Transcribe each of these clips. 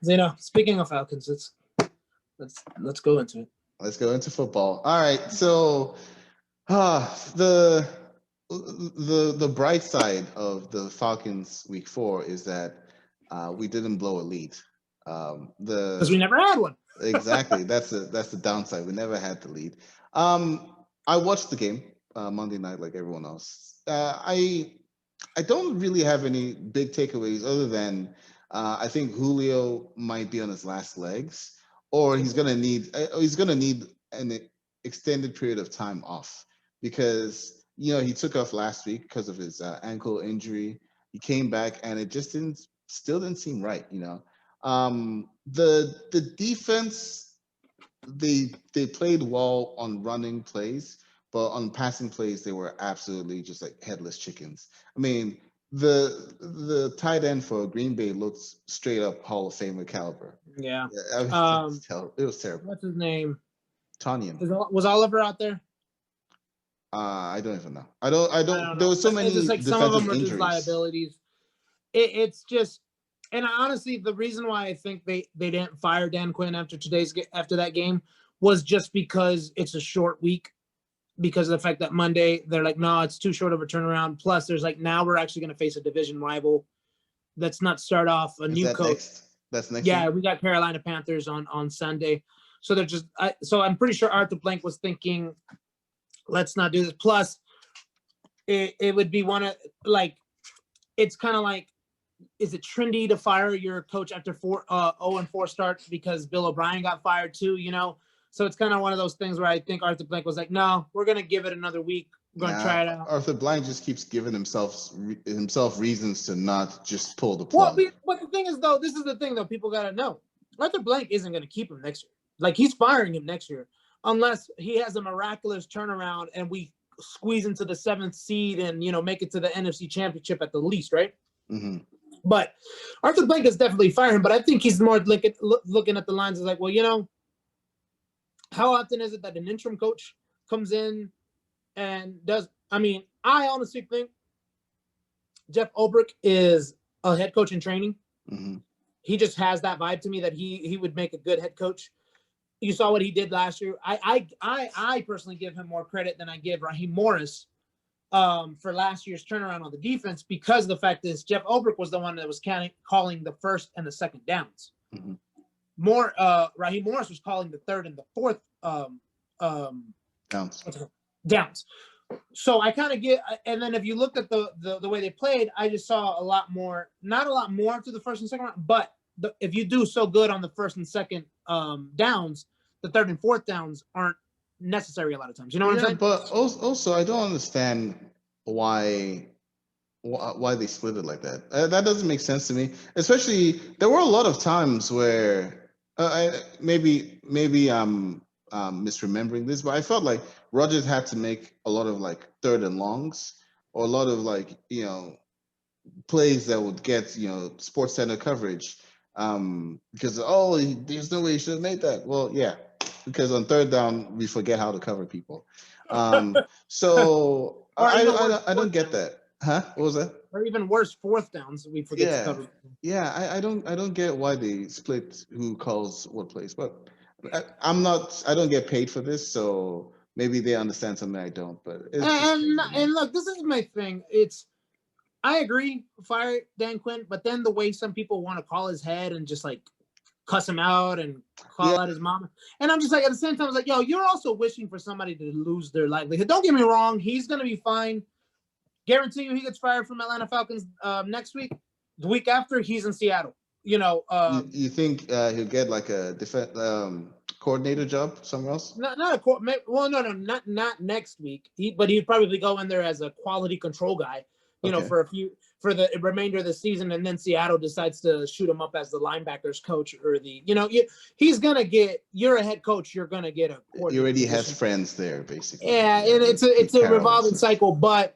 Zino, speaking of Falcons, let's go into it. Let's go into football. All right. So, the bright side of the Falcons week 4 is that we didn't blow a lead. Because we never had one. Exactly. That's the downside. We never had the lead. I watched the game Monday night like everyone else. I don't really have any big takeaways other than I think Julio might be on his last legs, or he's gonna need an extended period of time off because he took off last week because of his ankle injury. He came back and it just still didn't seem right. The defense, they played well on running plays, but on passing plays they were absolutely just like headless chickens. I mean, the tight end for Green Bay looks straight up Hall of Famer caliber. Yeah. I mean, it was terrible. What's his name? Tonyan. Was Oliver out there? I don't even know. I don't. There were so many just like defensive some of them are injuries. just liabilities. It's just, and honestly, the reason why I think they didn't fire Dan Quinn after that game was just because it's a short week, because of the fact that Monday they're like, no, it's too short of a turnaround. Plus, there's like, now we're actually going to face a division rival. Let's not start off a new coach. That's next. Yeah, week? We got Carolina Panthers on Sunday, so they're just. So I'm pretty sure Arthur Blank was thinking, let's not do this. Plus, it would be it's kind of like, is it trendy to fire your coach after 0-4 start because Bill O'Brien got fired too? So it's kind of one of those things where I think Arthur Blank was like, no, we're going to give it another week. We're going to try it out. Arthur Blank just keeps giving himself reasons to not just pull the plug. Well, but the thing is, though, this is the thing, though, people got to know. Arthur Blank isn't going to keep him next year. Like, he's firing him next year unless he has a miraculous turnaround and we squeeze into the 7th seed and, make it to the NFC Championship at the least, right? Mm-hmm. But Arthur Blank is definitely firing, but I think he's more looking at the lines as like, well, how often is it that an interim coach comes in and does? I mean, I honestly think Jeff Ulbrich is a head coach in training. Mm-hmm. He just has that vibe to me that he would make a good head coach. You saw what he did last year. I personally give him more credit than I give Raheem Morris for last year's turnaround on the defense, because the fact is Jeff Ulbrich was the one that was calling the first and the second downs. Mm-hmm. Raheem Morris was calling the third and the fourth downs. So I kind of get, and then if you looked at the way they played, I just saw not a lot more after the first and second round, but if you do so good on the first and second downs, the third and fourth downs aren't necessary a lot of times. You know what I'm saying? But also I don't understand why they split it like that. That doesn't make sense to me. Especially, there were a lot of times where maybe I'm misremembering this, but I felt like Rodgers had to make a lot of like third and longs, or a lot of like plays that would get Sports Center coverage, because there's no way he should have made that. Well, yeah, because on third down we forget how to cover people. So I don't get that. Huh? What was that? Or even worse, fourth downs we forget to cover. Yeah, I don't get why they split who calls what plays, but I don't get paid for this, so maybe they understand something I don't. But and look, this is my thing. I agree, fire Dan Quinn, but then the way some people want to call his head and just like cuss him out and call out his mama, and I'm just like, at the same time, I was like, yo, you're also wishing for somebody to lose their livelihood. Don't get me wrong, he's gonna be fine. Guarantee you, he gets fired from Atlanta Falcons next week. The week after, he's in Seattle. You think he'll get like a defense coordinator job somewhere else? Not next week. But he'd probably go in there as a quality control guy. For the remainder of the season, and then Seattle decides to shoot him up as the linebackers coach or he's gonna get. You're a head coach. You're gonna get a coordinator. He already has friends there, basically. Yeah, and it's a revolving cycle, but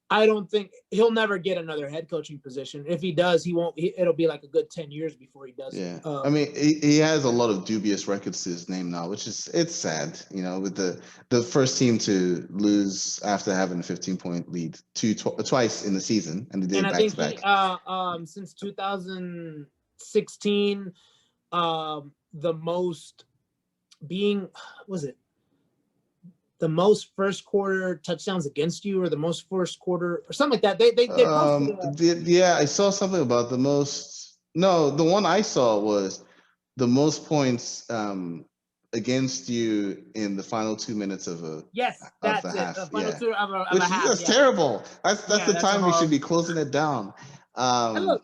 I don't think he'll never get another head coaching position. If he does, he won't. It'll be like a good 10 years before he does. Yeah, I mean, he has a lot of dubious records to his name now, which it's sad. With the first team to lose after having a 15-point lead twice in the season, and they did back to back. Since 2016, the most being, was it the most first quarter touchdowns against you, or the most first quarter, or something like that. They posted yeah, I saw something about the most. No, the one I saw was the most points against you in the final 2 minutes of the that's it. half. The final Yeah, two of a which half. that's Yeah. terrible. That's Yeah, the that's a time we should horrible. be closing it down. And look,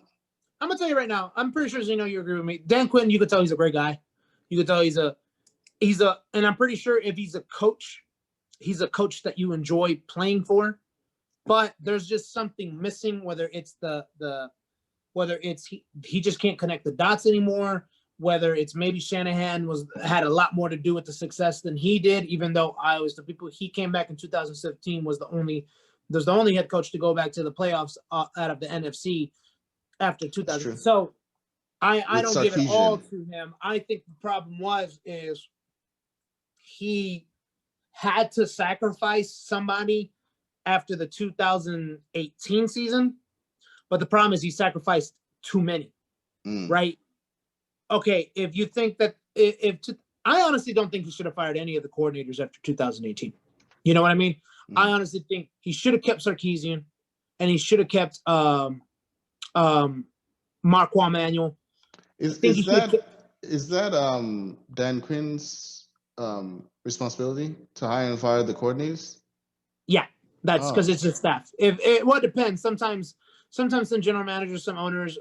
I'm gonna tell you right now. I'm pretty sure Zino, you agree with me. Dan Quinn, you could tell he's a great guy. You could tell he's a, and I'm pretty sure if he's a coach that you enjoy playing for. But there's just something missing, whether it's whether it's he just can't connect the dots anymore, whether it's maybe Shanahan had a lot more to do with the success than he did, even though he came back in 2017 was the only head coach to go back to the playoffs out of the NFC after 2000. So I don't give it all to him. I think the problem is he had to sacrifice somebody after the 2018 season, but the problem is he sacrificed too many, right? Okay, if you think that I honestly don't think he should have fired any of the coordinators after 2018. You know what I mean? I honestly think he should have kept Sarkisian, and he should have kept Marquand Manuel. Is that Dan Quinn's responsibility to hire and fire the coordinators? Yeah, that's because it's his staff. It depends. Sometimes some general managers, some owners,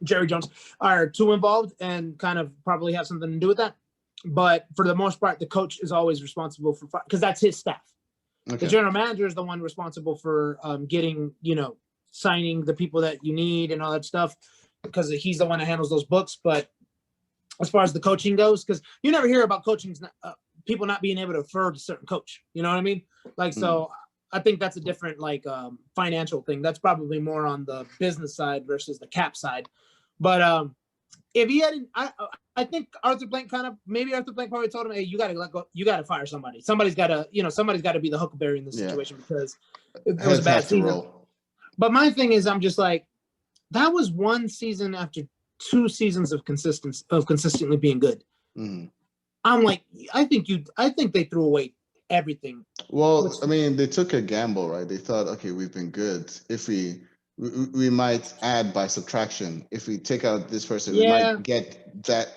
Jerry Jones, are too involved and kind of probably have something to do with that. But for the most part, the coach is always responsible for, because that's his staff. Okay. The general manager is the one responsible for getting, signing the people that you need and all that stuff, because he's the one that handles those books. But as far as the coaching goes, because you never hear about coaching, people not being able to refer to a certain coach. You know what I mean? So I think that's a different financial thing. That's probably more on the business side versus the cap side. But if he hadn't, I think Arthur Blank probably told him, hey, you got to let go. You got to fire somebody. Somebody's got to be the huckleberry in this situation, because it was a bad season. But my thing is, I'm just like, that was one season after 2 seasons of consistently being good. I'm like, I think they threw away everything. Well, I mean, they took a gamble, right? They thought, okay, we've been good. If we might add by subtraction. If we take out this person, we might get that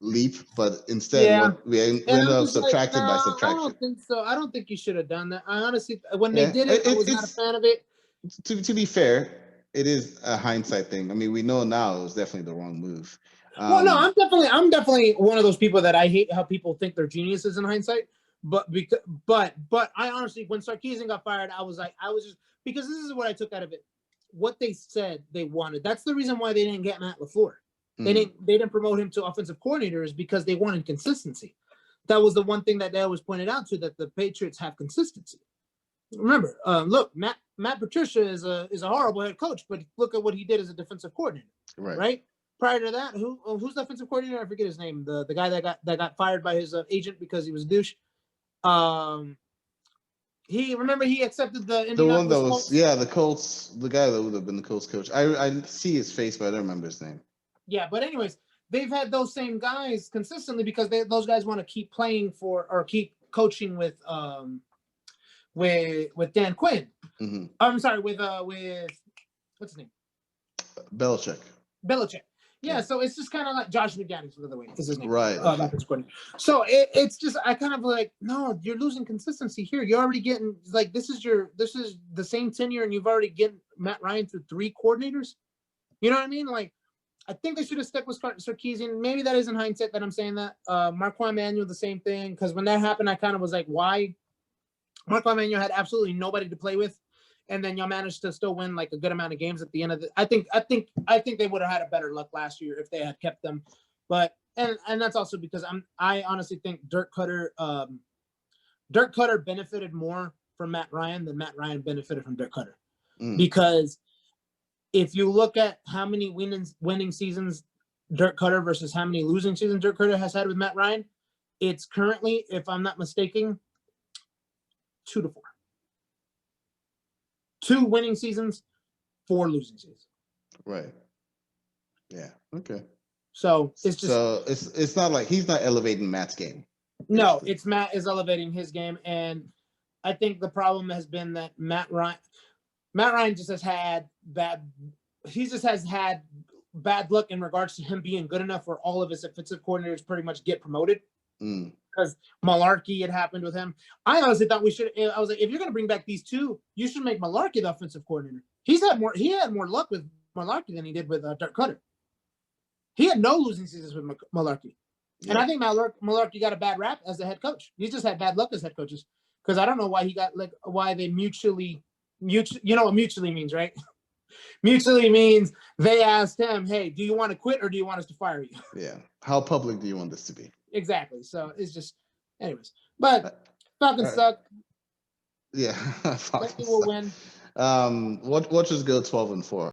leap. But instead, we ended up subtracted by subtraction. I don't think so. I don't think you should have done that. I honestly, when they did it, I was not a fan of it. To be fair, it is a hindsight thing. I mean, we know now it was definitely the wrong move. Well, no, I'm definitely one of those people that I hate how people think they're geniuses in hindsight. But I honestly, when Sarkisian got fired, I was just, because this is what I took out of it. What they said they wanted. That's the reason why they didn't get Matt LaFleur. They didn't promote him to offensive coordinator, is because they wanted consistency. That was the one thing that they always pointed out to, that the Patriots have consistency. Remember, look, Matt Patricia is a horrible head coach, but look at what he did as a defensive coordinator. Right? Prior to that, who's the offensive coordinator? I forget his name. The guy that got fired by his agent because he was a douche. He accepted the one that was Colts. The Colts, the guy that would have been the Colts coach. I see his face, but I don't remember his name. Yeah, but anyways, they've had those same guys consistently because those guys want to keep playing for, or keep coaching with Dan Quinn. I'm sorry, with what's his name? Belichick. Yeah, so it's just kind of like Josh McDaniels, by the way, is his name. Right. So it's just, I kind of like, no, you're losing consistency here. You're already getting, like, this is the same tenure, and you've already getting Matt Ryan through 3 coordinators. You know what I mean? Like, I think they should have stuck with Sarkisian. Maybe that is in hindsight that I'm saying that. Marquand Manuel, the same thing, because when that happened, I kind of was like, why? Marquand Manuel had absolutely nobody to play with. And then y'all managed to still win like a good amount of games at the end of the. I think they would have had a better luck last year if they had kept them, but and that's also because I honestly think Dirk Cutter benefited more from Matt Ryan than Matt Ryan benefited from Dirk Cutter, because if you look at how many winning seasons Dirk Cutter versus how many losing seasons Dirk Cutter has had with Matt Ryan, it's currently, if I'm not mistaken, 2-4. 2 winning seasons, 4 losing seasons. Right. Yeah. Okay. So it's just So it's not like he's not elevating Matt's game. no, basically. it's Matt is elevating his game, and I think the problem has been that Matt Ryan just has had bad. He just has had bad luck in regards to him being good enough for all of his offensive coordinators pretty much get promoted. Because Malarkey had happened with him. I honestly thought we should. I was like, if you're going to bring back these two, you should make Malarkey the offensive coordinator. He had more luck with Malarkey than he did with Dirk Cutter. He had no losing seasons with Malarkey. Yeah. And I think Malarkey got a bad rap as a head coach. He just had bad luck as head coaches. Because I don't know why he got why they mutually, you know what mutually means, right? Mutually means they asked him, hey, do you want to quit or do you want us to fire you? Yeah. How public do you want this to be? Exactly. So it's just, anyways. But Falcons suck. Yeah. Falcons will win. What just go 12-4?